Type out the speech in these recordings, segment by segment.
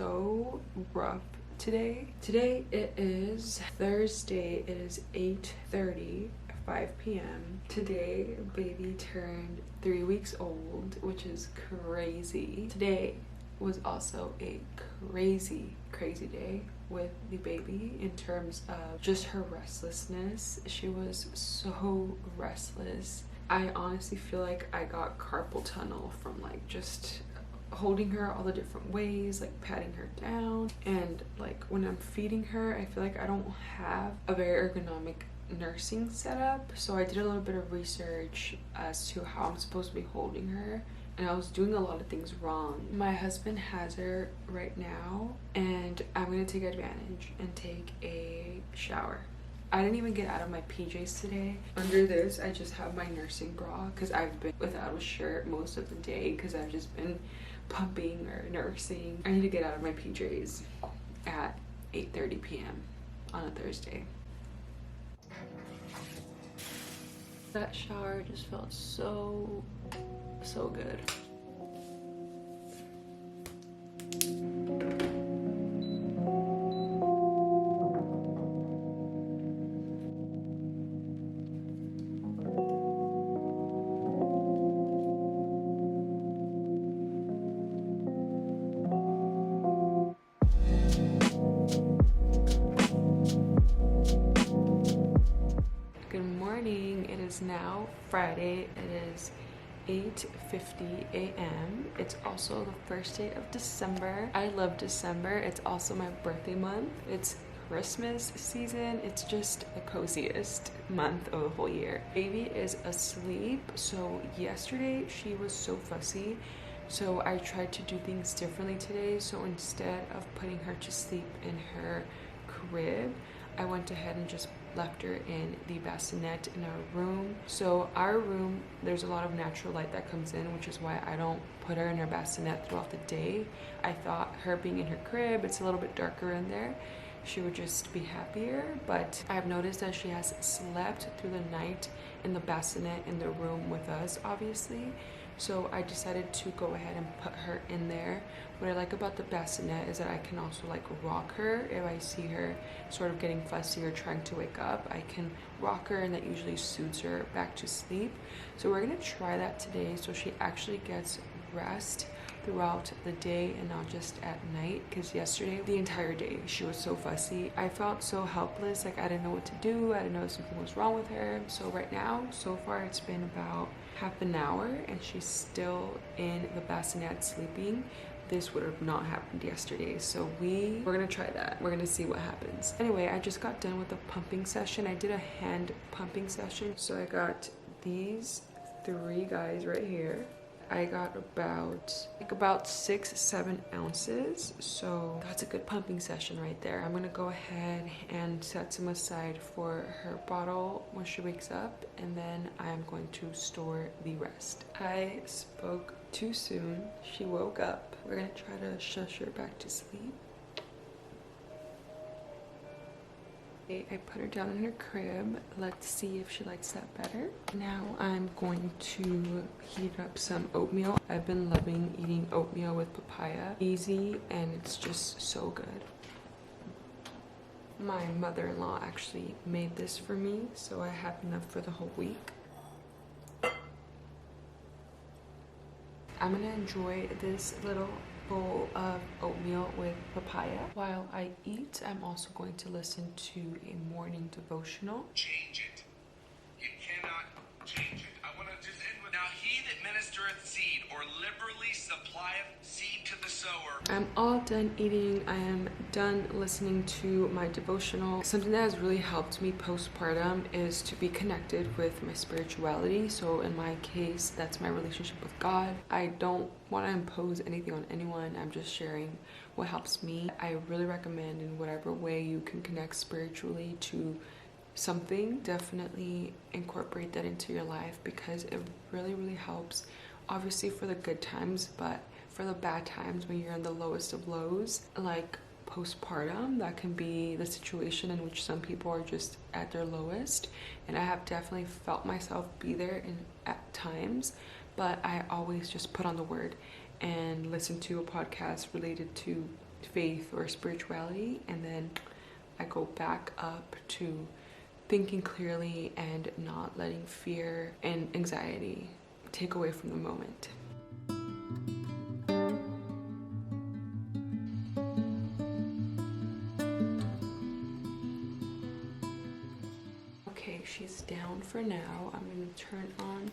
so rough today. Today it is Thursday. It is 8:30, 5 p.m. Today baby turned 3 weeks old, which is crazy. Today was also a crazy day with the baby in terms of just her restlessness. She was so restless. I honestly feel like I got carpal tunnel from like just holding her all the different ways, like patting her down, and like when I'm feeding her, I feel like I don't have a very ergonomic nursing setup. So I did a little bit of research as to how I'm supposed to be holding her, and I was doing a lot of things wrong. My husband has her right now, and I'm gonna take advantage and take a shower. I didn't even get out of my PJs today. Under this, I just have my nursing bra because I've been without a shirt most of the day because I've just been pumping or nursing. I need to get out of my PJs at 8:30 p.m. on a Thursday. That shower just felt so good. Now Friday. It is 8:50 a.m. It's also the first day of December. I love December. It's also my birthday month. It's Christmas season. It's just the coziest month of the whole year. Baby is asleep. So yesterday she was so fussy, so I tried to do things differently today. So instead of putting her to sleep in her crib, I went ahead and just left her in the bassinet in our room. So our room, there's a lot of natural light that comes in, which is why I don't put her in her bassinet throughout the day. I thought her being in her crib, it's a little bit darker in there, she would just be happier. But I've noticed that she has slept through the night in the bassinet in the room with us, obviously. So I decided to go ahead and put her in there. What I like about the bassinet is that I can also like rock her. If I see her sort of getting fussy or trying to wake up, I can rock her, and that usually suits her back to sleep. So we're gonna try that today so she actually gets rest throughout the day and not just at night, because yesterday the entire day she was so fussy. I felt so helpless, like I didn't know what to do. I didn't know if something was wrong with her. So right now, so far, it's been about half an hour and she's still in the bassinet sleeping. This would have not happened yesterday, so we're gonna try that. We're gonna see what happens. Anyway, I just got done with a pumping session. I did a hand pumping session, so I got these 3 guys right here. I got about 6-7 ounces, so that's a good pumping session right there. I'm gonna go ahead and set some aside for her bottle when she wakes up, and then I'm going to store the rest. I spoke too soon. She woke up. We're gonna try to shush her back to sleep. I put her down in her crib. Let's see if she likes that better. Now I'm going to heat up some oatmeal. I've been loving eating oatmeal with papaya. Easy, and it's just so good. My mother-in-law actually made this for me, so I have enough for the whole week. I'm gonna enjoy this little bowl of oatmeal with papaya. While I eat, I'm also going to listen to a morning devotional. Change it. You cannot change it. I want to just end with, now he that ministereth seed or liberally supplieth seed to the sower. I'm all done eating. I am done listening to my devotional. Something that has really helped me postpartum is to be connected with my spirituality. So in my case, that's my relationship with God. I don't want to impose anything on anyone. I'm just sharing what helps me. I really recommend, in whatever way you can connect spiritually to something, definitely incorporate that into your life, because it really helps, obviously for the good times, but for the bad times when you're in the lowest of lows, like postpartum, that can be the situation in which some people are just at their lowest. And I have definitely felt myself be there at times, but I always just put on the word and listen to a podcast related to faith or spirituality, and then I go back up to thinking clearly and not letting fear and anxiety take away from the moment. Okay, she's down for now. I'm gonna turn on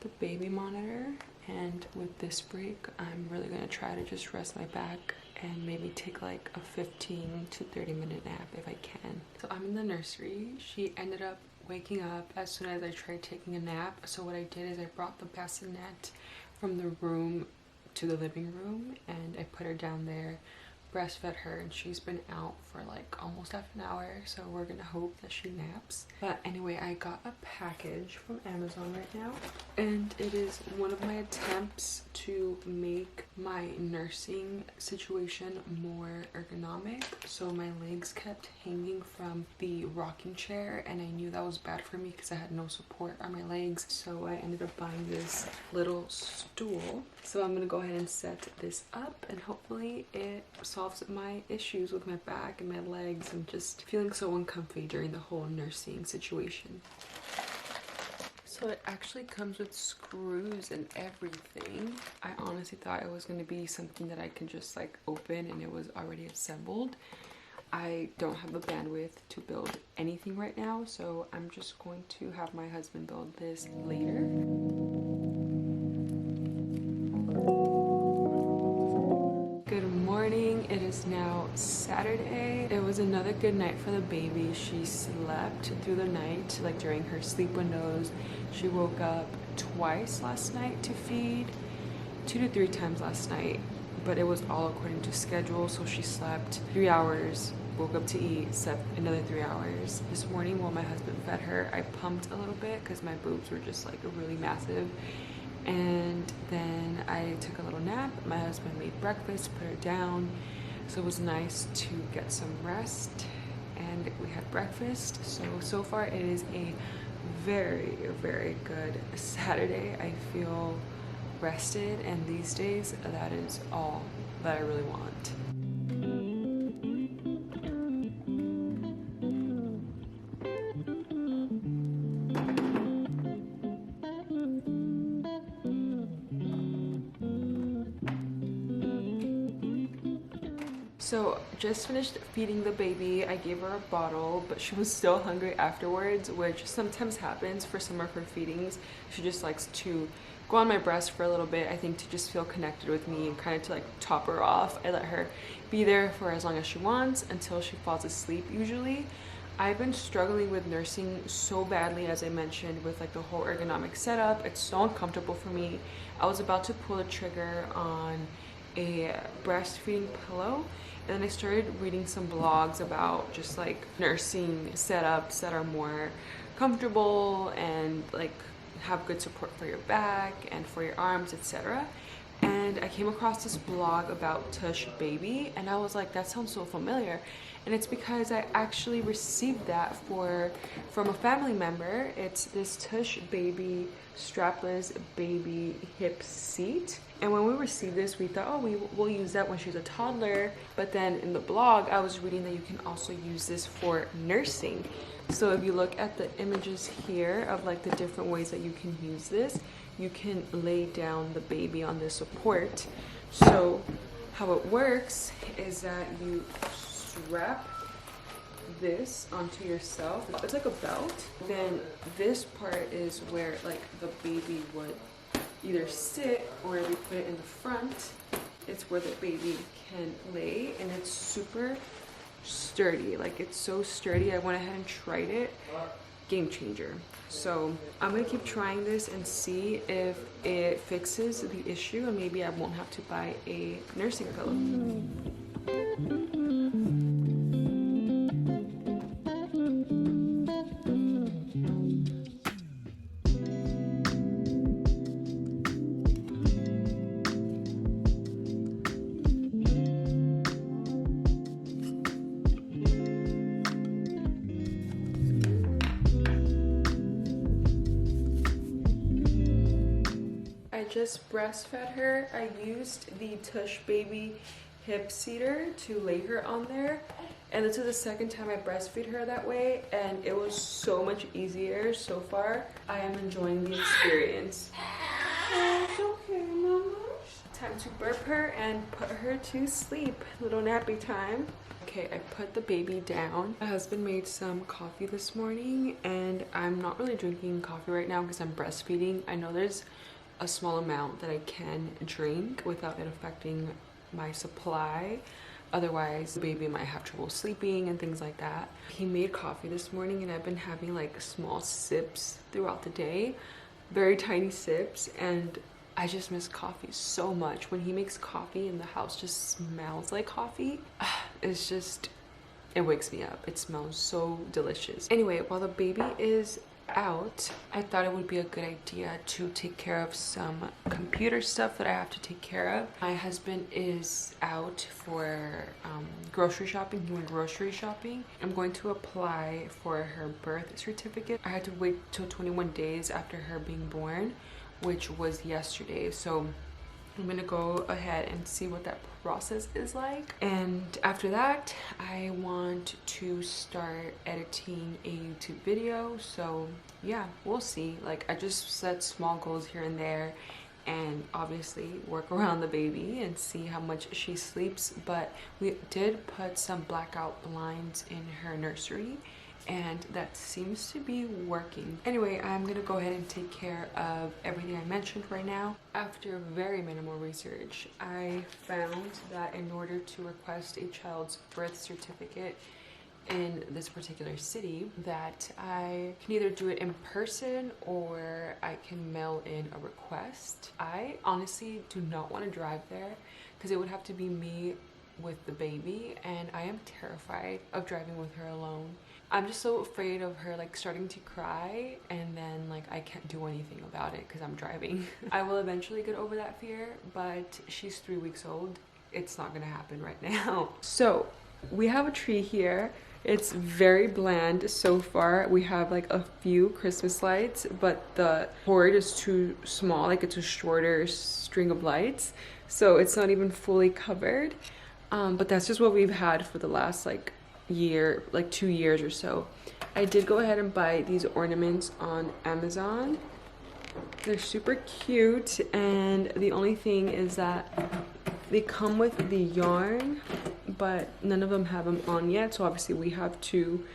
the baby monitor, and with this break, I'm really gonna try to just rest my back and maybe take like a 15 to 30 minute nap if I can. So I'm in the nursery. She ended up waking up as soon as I tried taking a nap. So what I did is I brought the bassinet from the room to the living room and I put her down there, breastfed her, and she's been out for like almost half an hour, so we're gonna hope that she naps. But anyway, I got a package from Amazon right now, and it is one of my attempts to make my nursing situation more ergonomic. So my legs kept hanging from the rocking chair, and I knew that was bad for me because I had no support on my legs, so I ended up buying this little stool. So I'm gonna go ahead and set this up, and hopefully it solves my issues with my back and my legs and just feeling so uncomfy during the whole nursing situation. So it actually comes with screws and everything. I honestly thought it was going to be something that I can just like open and it was already assembled. I don't have the bandwidth to build anything right now, so I'm just going to have my husband build this later. It is now Saturday. It was another good night for the baby. She slept through the night, like during her sleep windows. She woke up twice last night to feed, 2 to 3 times last night, but it was all according to schedule. So she slept 3 hours, woke up to eat, slept another 3 hours. This morning while my husband fed her, I pumped a little bit because my boobs were just like really massive. And then I took a little nap. My husband made breakfast, put her down. So it was nice to get some rest, and we had breakfast. So far it is a very, very good Saturday. I feel rested, and these days that is all that I really want. So just finished feeding the baby. I gave her a bottle, but she was still hungry afterwards, which sometimes happens for some of her feedings. She just likes to go on my breast for a little bit, I think, to just feel connected with me and kind of to like top her off. I let her be there for as long as she wants until she falls asleep usually. I've been struggling with nursing so badly, as I mentioned, with like the whole ergonomic setup. It's so uncomfortable for me. I was about to pull the trigger on a breastfeeding pillow, and then I started reading some blogs about just like nursing setups that are more comfortable and like have good support for your back and for your arms, etc. And I came across this blog about Tush Baby, and I was like, that sounds so familiar. And it's because I actually received that from a family member. It's this Tush Baby strapless baby hip seat. And when we received this, we thought, oh, we'll use that when she's a toddler. But then in the blog, I was reading that you can also use this for nursing. So if you look at the images here of like the different ways that you can use this, you can lay down the baby on this support. So how it works is that you strap this onto yourself. It's like a belt. Then this part is where like the baby would either sit, or if you put it in the front, it's where the baby can lay, and it's super sturdy. Like, it's so sturdy. I went ahead and tried it. Game changer. So I'm gonna keep trying this and see if it fixes the issue, and maybe I won't have to buy a nursing pillow. Just breastfed her. I used the Tush Baby hip seater to lay her on there. And this is the second time I breastfeed her that way, and it was so much easier so far. I am enjoying the experience. It's okay, Mama. Time to burp her and put her to sleep. Little nappy time. Okay, I put the baby down. My husband made some coffee this morning, and I'm not really drinking coffee right now because I'm breastfeeding. I know there's a small amount that I can drink without it affecting my supply. Otherwise, the baby might have trouble sleeping and things like that. He made coffee this morning, and I've been having like small sips throughout the day, very tiny sips, and I just miss coffee so much. When he makes coffee and the house just smells like coffee, it's just, it wakes me up. It smells so delicious. Anyway, while the baby is out, I thought it would be a good idea to take care of some computer stuff that I have to take care of. My husband is out for grocery shopping. He went grocery shopping. I'm going to apply for her birth certificate. I had to wait till 21 days after her being born, which was yesterday. So I'm gonna go ahead and see what that process is like. And after that, I want to start editing a YouTube video. So yeah, we'll see. Like, I just set small goals here and there, and obviously work around the baby and see how much she sleeps. But we did put some blackout blinds in her nursery, and that seems to be working. Anyway, I'm gonna go ahead and take care of everything I mentioned right now. After very minimal research, I found that in order to request a child's birth certificate in this particular city, that I can either do it in person or I can mail in a request. I honestly do not want to drive there because it would have to be me with the baby, and I am terrified of driving with her alone. I'm just so afraid of her like starting to cry, and then like I can't do anything about it because I'm driving. I will eventually get over that fear, but she's 3 weeks old. It's not gonna happen right now. So we have a tree here. It's very bland so far. We have like a few Christmas lights, but the cord is too small. Like, it's a shorter string of lights, so it's not even fully covered. But that's just what we've had for the last like year, like 2 years or so. I did go ahead and buy these ornaments on Amazon. They're super cute, and the only thing is that they come with the yarn, but none of them have them on yet, so obviously we have to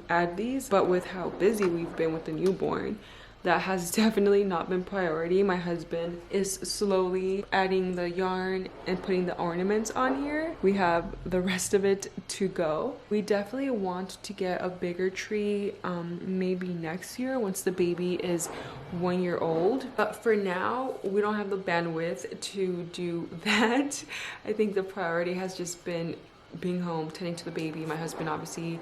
add these. But with how busy we've been with the newborn, that has definitely not been priority. My husband is slowly adding the yarn and putting the ornaments on here. We have the rest of it to go. We definitely want to get a bigger tree maybe next year once the baby is 1 year old. But for now, we don't have the bandwidth to do that. I think the priority has just been being home, tending to the baby. My husband obviously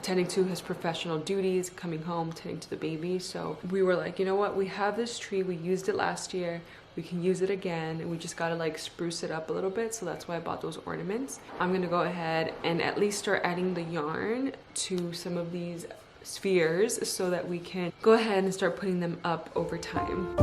tending to his professional duties, coming home, tending to the baby. So we were like, you know what, we have this tree, we used it last year, we can use it again, and we just gotta like spruce it up a little bit. So that's why I bought those ornaments. I'm gonna go ahead and at least start adding the yarn to some of these spheres so that we can go ahead and start putting them up over time.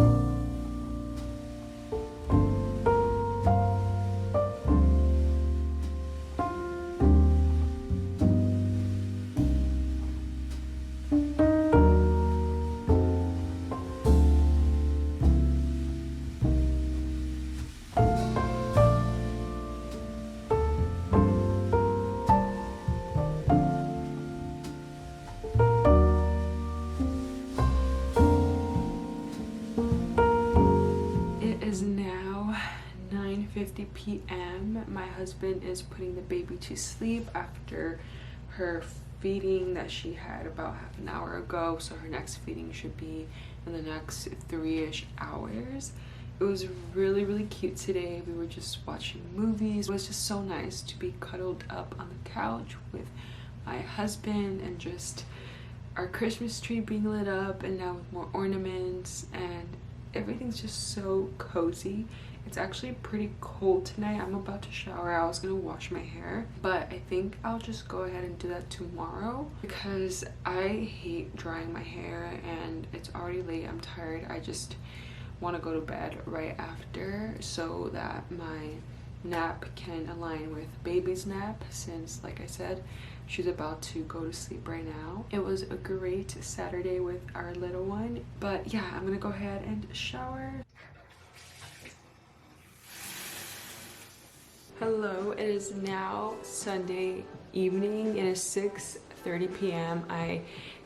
p.m. My husband is putting the baby to sleep after her feeding that she had about half an hour ago. So her next feeding should be in the next 3-ish hours. It was really cute today. We were just watching movies. It was just so nice to be cuddled up on the couch with my husband, and just our Christmas tree being lit up, and now with more ornaments, and everything's just so cozy. It's actually pretty cold tonight. I'm about to shower. I was gonna wash my hair, but I think I'll just go ahead and do that tomorrow because I hate drying my hair and it's already late. I'm tired. I just want to go to bed right after so that my nap can align with baby's nap, since like I said, she's about to go to sleep right now. It was a great Saturday with our little one, but yeah, I'm gonna go ahead and shower. Hello, it is now Sunday evening. It is 6:30 p.m. I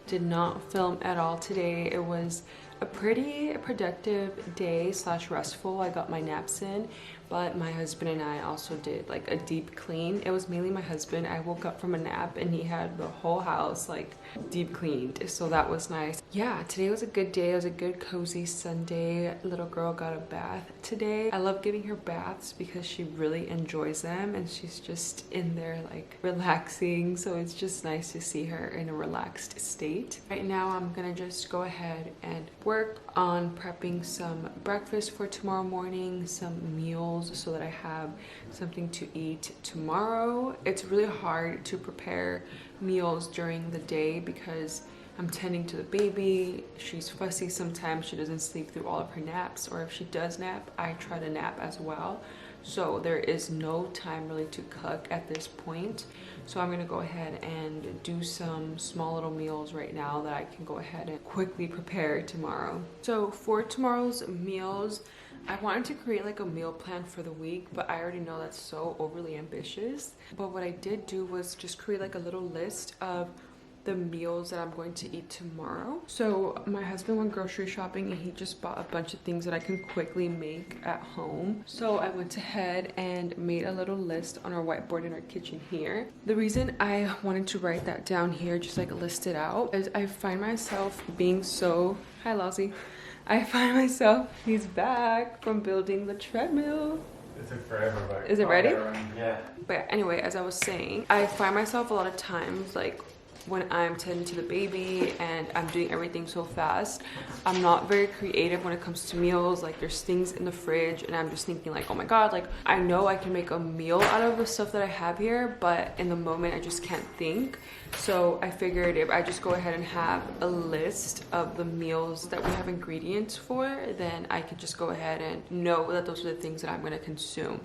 did not film at all today. It was a pretty productive day slash restful. I got my naps in, but my husband and I also did like a deep clean. It was mainly my husband. I woke up from a nap and he had the whole house like deep cleaned, so that was nice. Yeah, today was a good day. It was a good cozy Sunday. Little girl got a bath today. I love giving her baths because she really enjoys them and she's just in there like relaxing, so it's just nice to see her in a relaxed state. Right now I'm gonna just go ahead and work on prepping some breakfast for tomorrow morning, some meals, so that I have something to eat tomorrow. It's really hard to prepare meals during the day because I'm tending to the baby. She's fussy sometimes. She doesn't sleep through all of her naps, or if she does nap, I try to nap as well. So there is no time really to cook at this point. So I'm gonna go ahead and do some small little meals right now that I can go ahead and quickly prepare tomorrow. So for tomorrow's meals, I wanted to create like a meal plan for the week, but I already know that's so overly ambitious. But what I did do was just create like a little list of the meals that I'm going to eat tomorrow. So my husband went grocery shopping and he just bought a bunch of things that I can quickly make at home. So I went ahead and made a little list on our whiteboard in our kitchen here. The reason I wanted to write that down here, just like list it out, is I find myself being so, hi Lozzie. I find myself, he's back from building the treadmill. It took forever, but is it ready? Yeah. But anyway, as I was saying, I find myself a lot of times like when I'm tending to the baby and I'm doing everything so fast, I'm not very creative when it comes to meals. Like there's things in the fridge and I'm just thinking like, oh my god, like I know I can make a meal out of the stuff that I have here, but in the moment I just can't think. So I figured if I just go ahead and have a list of the meals that we have ingredients for, then I could just go ahead and know that those are the things that I'm going to consume.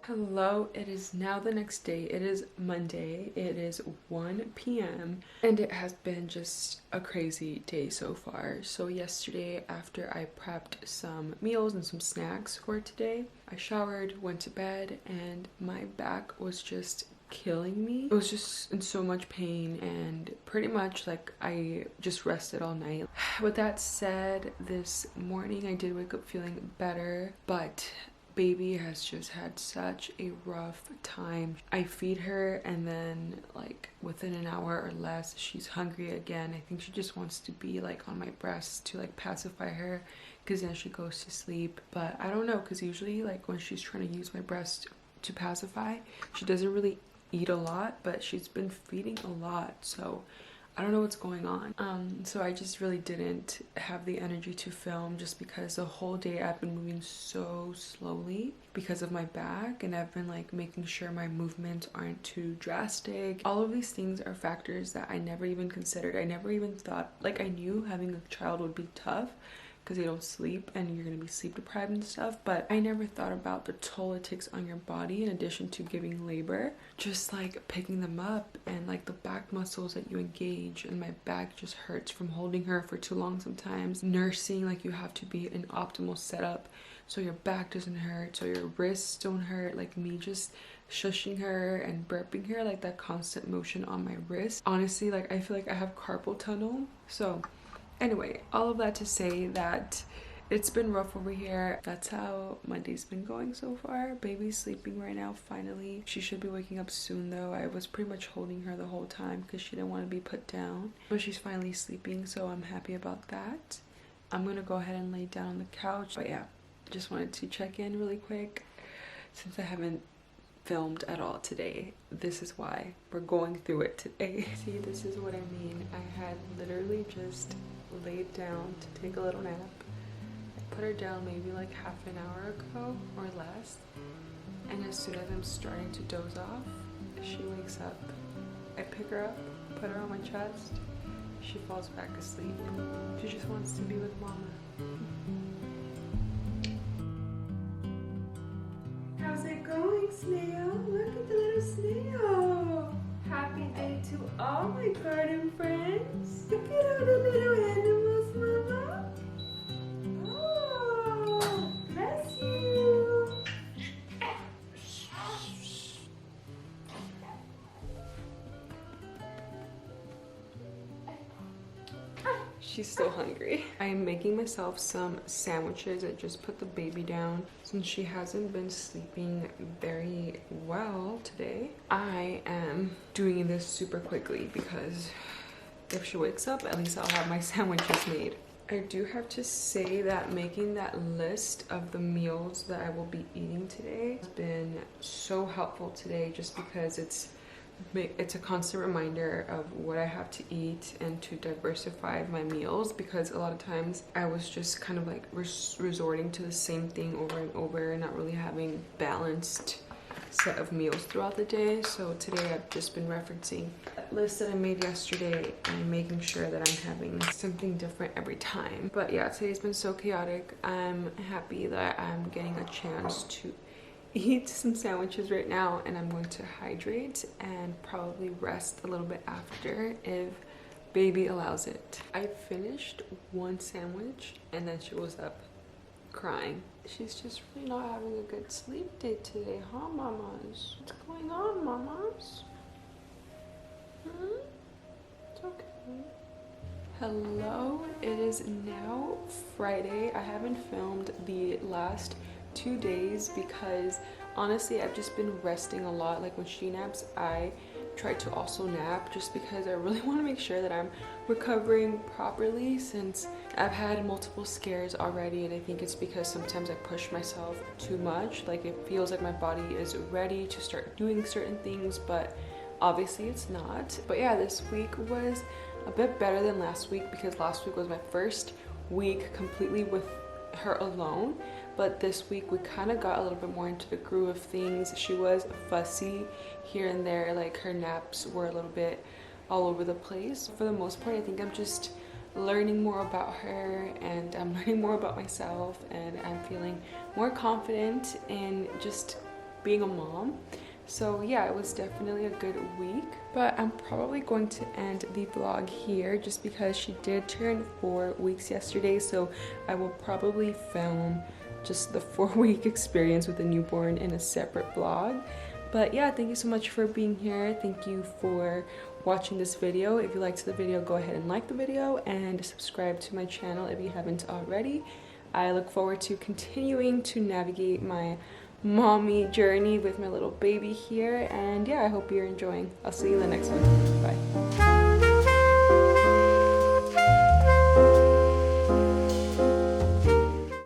Hello, it is now the next day. It is Monday. It is 1 p.m. and it has been just a crazy day so far. So yesterday, after I prepped some meals and some snacks for today, I showered, went to bed, and my back was just killing me. It was just in so much pain and pretty much like I just rested all night. With that said, this morning I did wake up feeling better, but baby has just had such a rough time. I feed her and then like within an hour or less she's hungry again. I think she just wants to be like on my breast to like pacify her, because then she goes to sleep. But I don't know, because usually like when she's trying to use my breast to pacify, she doesn't really eat a lot, but she's been feeding a lot, so I don't know what's going on. So I just really didn't have the energy to film, just because the whole day I've been moving so slowly because of my back, and I've been like making sure my movements aren't too drastic. All of these things are factors that I never even considered. I never even thought, like I knew having a child would be tough because they don't sleep and you're gonna be sleep deprived and stuff, but I never thought about the toll it takes on your body in addition to giving labor. Just like picking them up and like the back muscles that you engage, and my back just hurts from holding her for too long sometimes. Nursing, like you have to be in optimal setup so your back doesn't hurt, so your wrists don't hurt. Like me just shushing her and burping her, like that constant motion on my wrist, honestly, like I feel like I have carpal tunnel. So anyway, all of that to say that it's been rough over here. That's how Monday's been going so far. Baby's sleeping right now, finally. She should be waking up soon though. I was pretty much holding her the whole time because she didn't want to be put down. But she's finally sleeping, so I'm happy about that. I'm gonna go ahead and lay down on the couch. But yeah, just wanted to check in really quick since I haven't filmed at all today. This is why we're going through it today. See, this is what I mean. I had literally just laid down to take a little nap. I put her down maybe like half an hour ago or less, and as soon as I'm starting to doze off, she wakes up I pick her up, put her on my chest, she falls back asleep. She just wants to be with mama. How's it going, snail? Look at the little snail. Happy day to all my garden friends. Look at all the little animals, mama. Oh, bless you. She's still hungry. I am making myself some sandwiches. I just put the baby down since she hasn't been sleeping very well today. I am doing this super quickly because if she wakes up, at least I'll have my sandwiches made. I do have to say that making that list of the meals that I will be eating today has been so helpful today, just because it's a constant reminder of what I have to eat and to diversify my meals, because a lot of times I was just kind of like resorting to the same thing over and over and not really having balanced set of meals throughout the day. So today I've just been referencing that list that I made yesterday and making sure that I'm having something different every time. But yeah, today's been so chaotic. I'm happy that I'm getting a chance to eat some sandwiches right now, and I'm going to hydrate and probably rest a little bit after if baby allows it. I finished one sandwich and then she was up crying. She's just really not having a good sleep day today, huh, mamas? What's going on, mamas? It's okay. Hello, it is now Friday. I haven't filmed the last 2 days because honestly I've just been resting a lot. Like when she naps, I try to also nap just because I really want to make sure that I'm recovering properly, since I've had multiple scares already, and I think it's because sometimes I push myself too much. Like it feels like my body is ready to start doing certain things, but obviously it's not. But yeah, this week was a bit better than last week because last week was my first week completely with her alone. But this week we kind of got a little bit more into the groove of things. She was fussy here and there, like her naps were a little bit all over the place. For the most part, I think I'm just learning more about her and I'm learning more about myself, and I'm feeling more confident in just being a mom. So yeah, it was definitely a good week. But I'm probably going to end the vlog here just because she did turn 4 weeks yesterday, so I will probably film just the 4-week experience with a newborn in a separate vlog. But yeah, thank you so much for being here. Thank you for watching this video. If you liked the video, go ahead and like the video and subscribe to my channel if you haven't already. I look forward to continuing to navigate my mommy journey with my little baby here, and yeah, I hope you're enjoying. I'll see you in the next one. Bye.